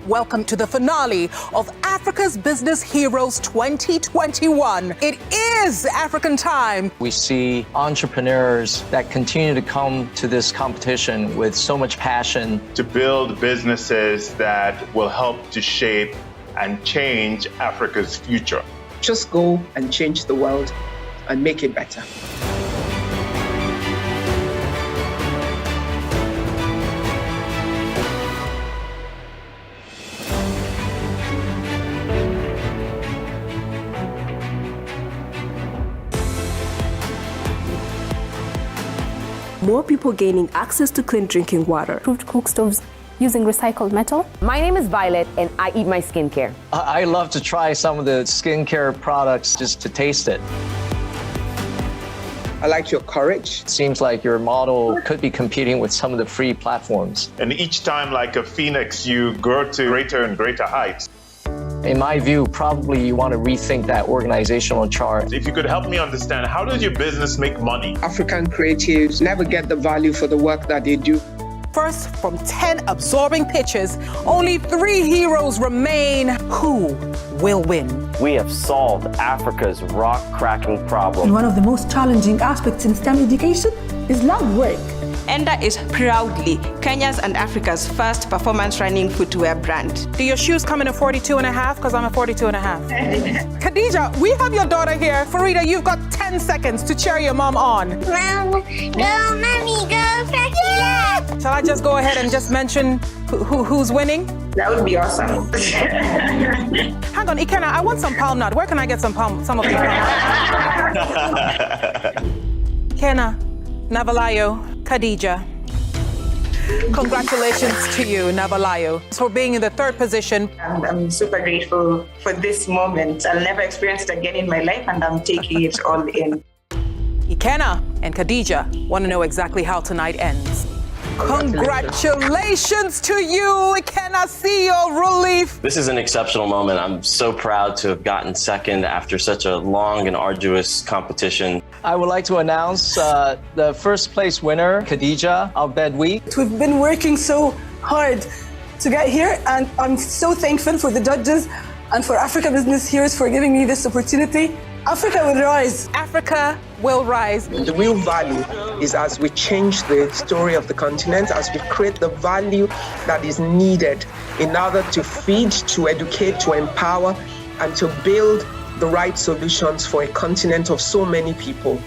welcome to the finale of Africa's Business Heroes 2021. It is African time. We see entrepreneurs that continue to come to this competition with so much passion to build businesses that will help to shape and change Africa's future. Just go and change the world and make it better. More people gaining access to clean drinking water. Improved cook stoves using recycled metal. My name is Violet and I eat my skincare. I love to try some of the skincare products just to taste it. I like your courage. It seems like your model could be competing with some of the free platforms. And each time, like a phoenix, you grow to greater and greater heights. In my view, probably you want to rethink that organizational chart. If you could help me understand, how does your business make money? African creatives never get the value for the work that they do. First, from 10 absorbing pitches, only 3 heroes remain. Who will win? We have solved Africa's rock-cracking problem. And one of the most challenging aspects in STEM education is lab work. ENDA is proudly Kenya's and Africa's first performance running footwear brand. Do your shoes come in a 42.5? Because I'm a 42.5. Khadija, we have your daughter here. Farida, you've got 10 seconds to cheer your mom on. Mom, go, mommy, go, PraxiLabs! Shall I just go ahead and just mention who's winning? That would be awesome. Hang on, Ikenna, I want some palm nut. Where can I get some of these palm nuts? Ikenna, Navalayo, Khadija. Congratulations to you, Navalayo, for being in the 3rd position. And I'm super grateful for this moment. I'll never experience it again in my life, and I'm taking it all in. Ikenna and Khadija want to know exactly how tonight ends. Congratulations to you, Ikenna, CEO relief. This is an exceptional moment. I'm so proud to have gotten 2nd after such a long and arduous competition. I would like to announce the 1st place winner, Khadija El-Bedweihy. We've been working so hard to get here, and I'm so thankful for the judges and for Africa Business Heroes for giving me this opportunity. Africa will rise. Africa will rise. The real value is as we change the story of the continent, as we create the value that is needed in order to feed, to educate, to empower, and to build the right solutions for a continent of so many people.